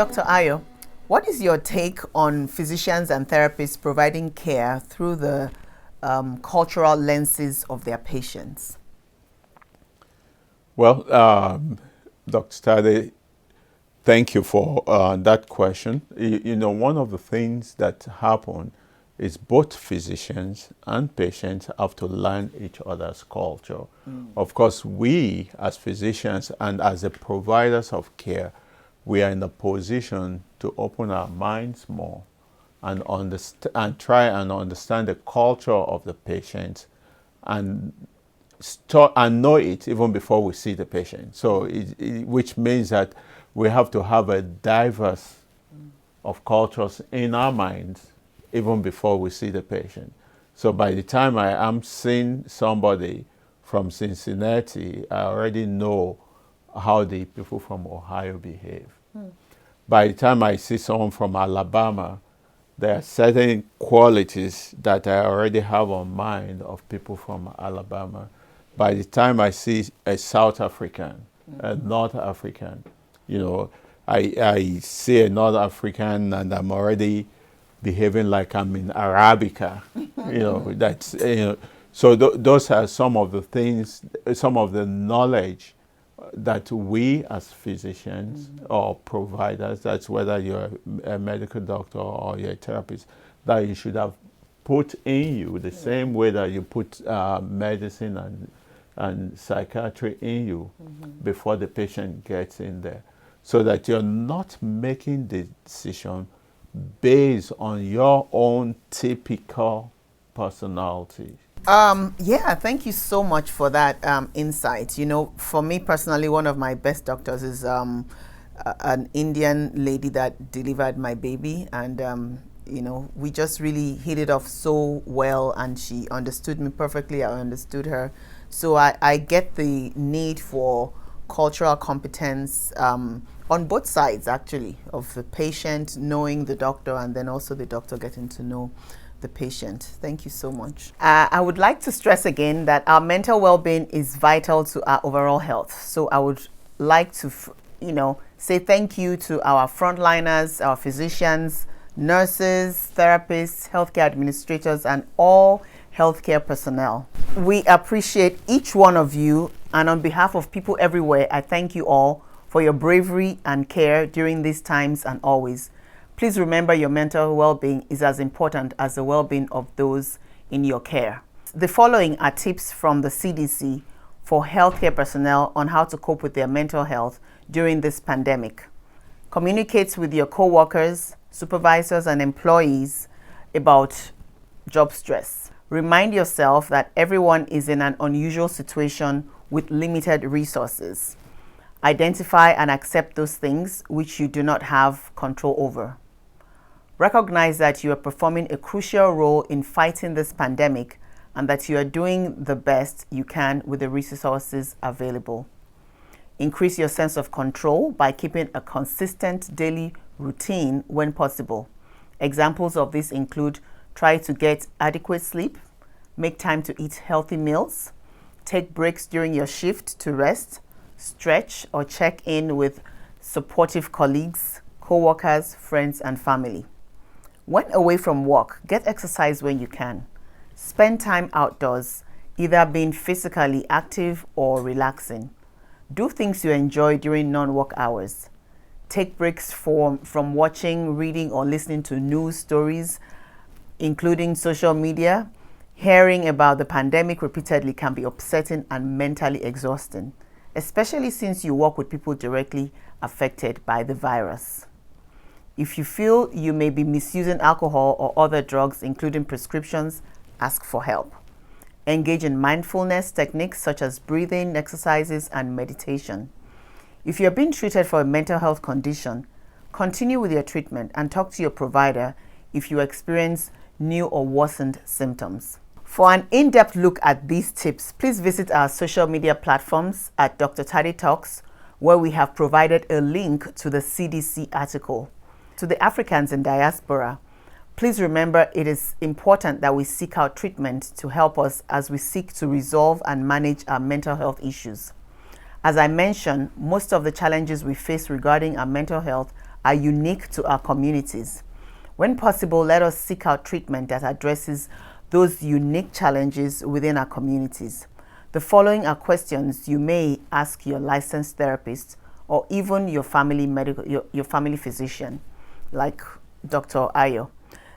Dr. Ayo, what is your take on physicians and therapists providing care through the cultural lenses of their patients? Well, Dr. Tade, thank you for that question. You know, one of the things that happen is both physicians and patients have to learn each other's culture. Of course, we as physicians and as the providers of care, we are in a position to open our minds more and try and understand the culture of the patient and know it even before we see the patient. So, which means that we have to have a diverse of cultures in our minds even before we see the patient. So by the time I am seeing somebody from Cincinnati, I already know how the people from Ohio behave. By the time I see someone from Alabama, there are certain qualities that I already have on mind of people from Alabama. By the time I see a South African, a North African, you know, I see a North African and I'm already behaving like I'm in Arabica, you know, that's, you know, so those are some of the things, some of the knowledge that we as physicians or providers, that's whether you're a medical doctor or you're a therapist, that you should have put in you the same way that you put medicine and psychiatry in you before the patient gets in there, so that you're not making the decision based on your own typical personality. Yeah, thank you so much for that insight. You know, for me personally, one of my best doctors is an Indian lady that delivered my baby, and you know, we just really hit it off so well, and she understood me perfectly. I understood her. So I get the need for cultural competence on both sides, actually, of the patient knowing the doctor and then also the doctor getting to know the patient. Thank you so much. I would like to stress again that our mental well-being is vital to our overall health. So I would like to, say thank you to our frontliners, our physicians, nurses, therapists, healthcare administrators, and all healthcare personnel. We appreciate each one of you, and on behalf of people everywhere, I thank you all for your bravery and care during these times and always. Please remember your mental well-being is as important as the well-being of those in your care. The following are tips from the CDC for healthcare personnel on how to cope with their mental health during this pandemic. Communicate with your co-workers, supervisors, and employees about job stress. Remind yourself that everyone is in an unusual situation with limited resources. Identify and accept those things which you do not have control over. Recognize that you are performing a crucial role in fighting this pandemic and that you are doing the best you can with the resources available. Increase your sense of control by keeping a consistent daily routine when possible. Examples of this include try to get adequate sleep, make time to eat healthy meals, take breaks during your shift to rest, stretch or check in with supportive colleagues, co-workers, friends, and family. When away from work, get exercise when you can. Spend time outdoors, either being physically active or relaxing. Do things you enjoy during non-work hours. Take breaks from watching, reading, or listening to news stories, including social media. Hearing about the pandemic repeatedly can be upsetting and mentally exhausting, especially since you work with people directly affected by the virus. If you feel you may be misusing alcohol or other drugs, including prescriptions, ask for help. Engage in mindfulness techniques such as breathing exercises and meditation. If you're being treated for a mental health condition, continue with your treatment and talk to your provider if you experience new or worsened symptoms. For an in-depth look at these tips, please visit our social media platforms at Dr. Tade Talks, where we have provided a link to the CDC article. To the Africans in diaspora, please remember it is important that we seek out treatment to help us as we seek to resolve and manage our mental health issues. As I mentioned, most of the challenges we face regarding our mental health are unique to our communities. When possible, let us seek out treatment that addresses those unique challenges within our communities. The following are questions you may ask your licensed therapist or even your family physician, like Dr. Ayo.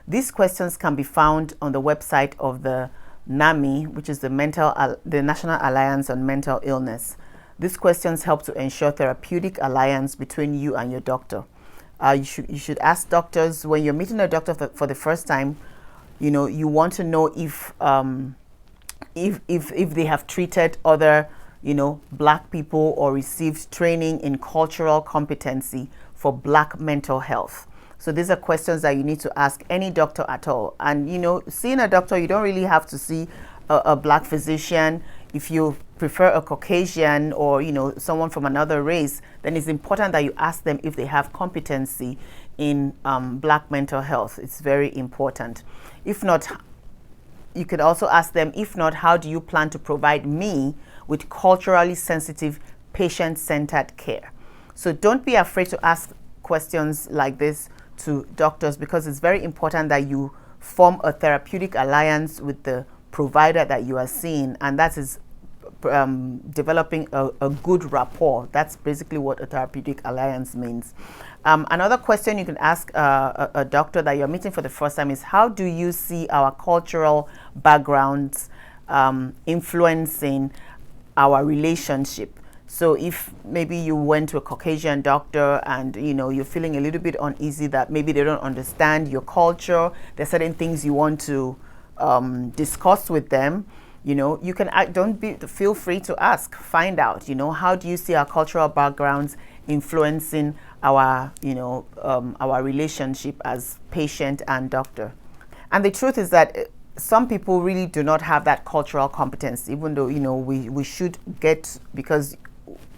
These questions can be found on the website of the NAMI, which is the National Alliance on Mental Illness. These questions help to ensure therapeutic alliance between you and your doctor. You should ask doctors when you're meeting a doctor for the first time. You want to know if they have treated other Black people or received training in cultural competency for Black mental health. So these are questions that you need to ask any doctor at all. And seeing a doctor, you don't really have to see a Black physician. If you prefer a Caucasian or someone from another race, then it's important that you ask them if they have competency in Black mental health. It's very important. If not, you could also ask them, if not, how do you plan to provide me with culturally sensitive, patient-centered care? So don't be afraid to ask questions like this to doctors, because it's very important that you form a therapeutic alliance with the provider that you are seeing, and that is developing a good rapport. That's basically what a therapeutic alliance means. Another question you can ask a doctor that you're meeting for the first time is, how do you see our cultural backgrounds influencing our relationship? So if maybe you went to a Caucasian doctor and you're feeling a little bit uneasy that maybe they don't understand your culture, there's certain things you want to discuss with them, you can feel free to ask, find out, how do you see our cultural backgrounds influencing our our relationship as patient and doctor. And the truth is that some people really do not have that cultural competence, even though we should get, because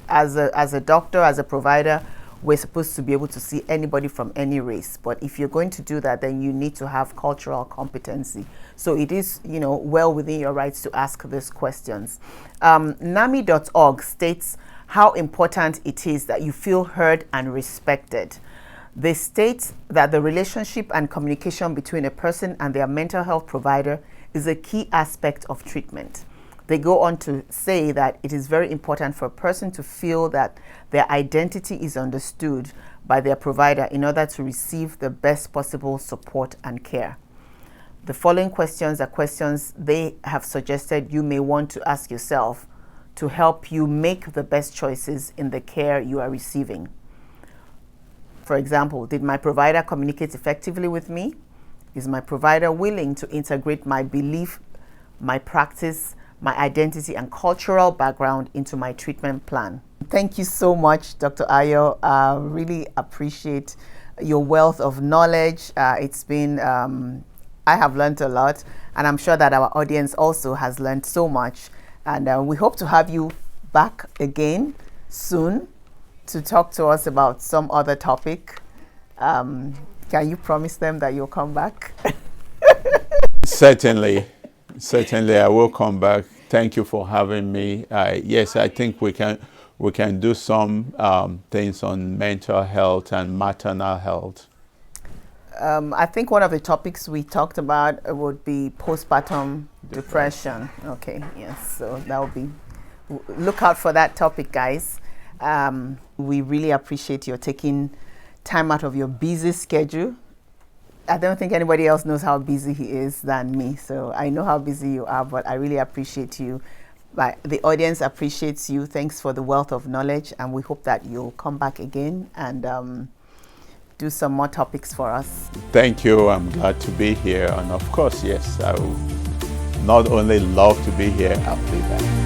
as a doctor, as a provider, we're supposed to be able to see anybody from any race. But if you're going to do that, then you need to have cultural competency. So it is, well within your rights to ask these questions. NAMI.org states how important it is that you feel heard and respected. They state that the relationship and communication between a person and their mental health provider is a key aspect of treatment. They go on to say that it is very important for a person to feel that their identity is understood by their provider in order to receive the best possible support and care. The following questions are questions they have suggested you may want to ask yourself to help you make the best choices in the care you are receiving. For example, did my provider communicate effectively with me? Is my provider willing to integrate my belief, my practice, my identity and cultural background into my treatment plan? Thank you so much, Dr. Ayo. I really appreciate your wealth of knowledge. It's been, I have learned a lot, and I'm sure that our audience also has learned so much. And we hope to have you back again soon to talk to us about some other topic. Can you promise them that you'll come back? Certainly, I will come back. Thank you for having me. Yes, I think we can do some things on mental health and maternal health. I think one of the topics we talked about would be postpartum depression. Okay, yes, so that will be, look out for that topic, guys. We really appreciate your taking time out of your busy schedule. I don't think anybody else knows how busy he is than me. So I know how busy you are, but I really appreciate you. The audience appreciates you. Thanks for the wealth of knowledge. And we hope that you'll come back again and do some more topics for us. Thank you. I'm glad to be here. And of course, yes, I will not only love to be here, I'll be back.